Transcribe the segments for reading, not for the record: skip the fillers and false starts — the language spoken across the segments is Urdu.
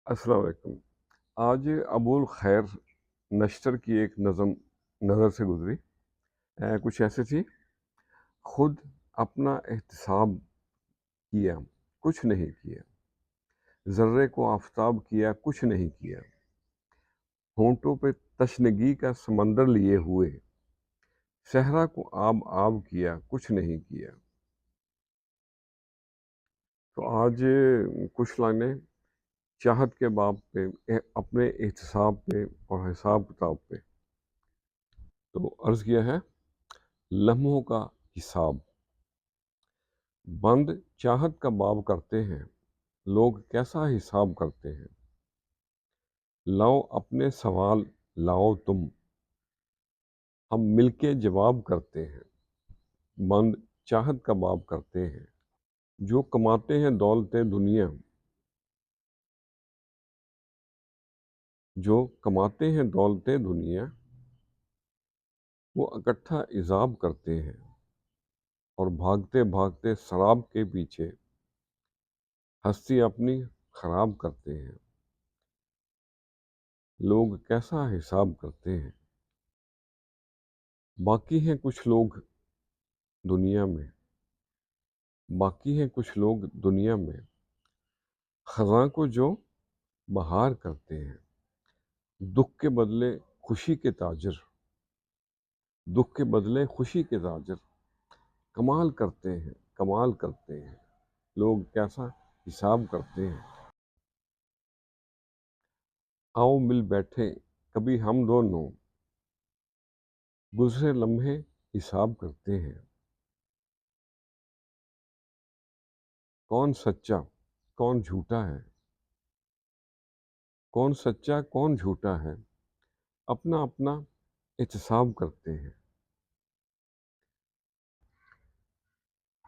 السلام علیکم۔ آج ابو الخیر نشتر کی ایک نظم نظر سے گزری۔ کچھ ایسے تھی: خود اپنا احتساب کیا کچھ نہیں کیا، ذرے کو آفتاب کیا کچھ نہیں کیا، ہونٹوں پہ تشنگی کا سمندر لیے ہوئے، صحرا کو آب آب کیا کچھ نہیں کیا۔ تو آج کچھ لائنیں چاہت کے باب پہ، اپنے احتساب پہ اور حساب کتاب پہ۔ تو عرض کیا ہے: لمحوں کا حساب، بند چاہت کا باب کرتے ہیں، لوگ کیسا حساب کرتے ہیں۔ لاؤ اپنے سوال لاؤ تم، ہم مل کے جواب کرتے ہیں، بند چاہت کا باب کرتے ہیں۔ جو کماتے ہیں دولتیں دنیا، جو کماتے ہیں دولتیں دنیا، وہ اکٹھا عذاب کرتے ہیں، اور بھاگتے بھاگتے سراب کے پیچھے ہستی اپنی خراب کرتے ہیں۔ لوگ کیسا حساب کرتے ہیں۔ باقی ہیں کچھ لوگ دنیا میں، باقی ہیں کچھ لوگ دنیا میں، خزاں کو جو بہار کرتے ہیں۔ دکھ کے بدلے خوشی کے تاجر، دکھ کے بدلے خوشی کے تاجر، کمال کرتے ہیں کمال کرتے ہیں۔ لوگ کیسا حساب کرتے ہیں۔ آؤ مل بیٹھے کبھی ہم دونوں، گزرے لمحے حساب کرتے ہیں۔ کون سچا کون جھوٹا ہے، کون سچا کون جھوٹا ہے، اپنا اپنا احتساب کرتے ہیں۔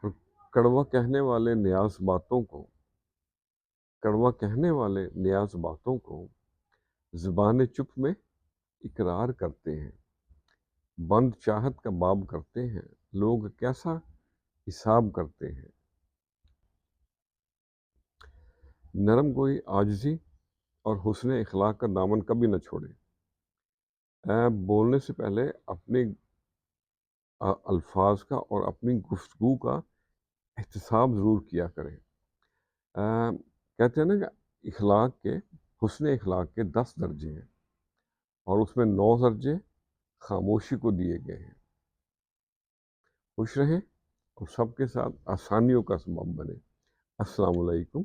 اور کڑوا کہنے والے نیاز باتوں کو، کڑوا کہنے والے نیاز باتوں کو، زبان چپ میں اقرار کرتے ہیں، بند چاہت کا باب کرتے ہیں۔ لوگ کیسا حساب کرتے ہیں۔ نرم گوئی عاجزی اور حسن اخلاق کا دامن کبھی نہ چھوڑے۔ بولنے سے پہلے اپنے الفاظ کا اور اپنی گفتگو کا احتساب ضرور کیا کریں۔ کہتے ہیں نا کہ اخلاق کے، حسن اخلاق کے 10 درجے ہیں، اور اس میں 9 درجے خاموشی کو دیے گئے ہیں۔ خوش رہیں اور سب کے ساتھ آسانیوں کا سبب بنے۔ السلام علیکم۔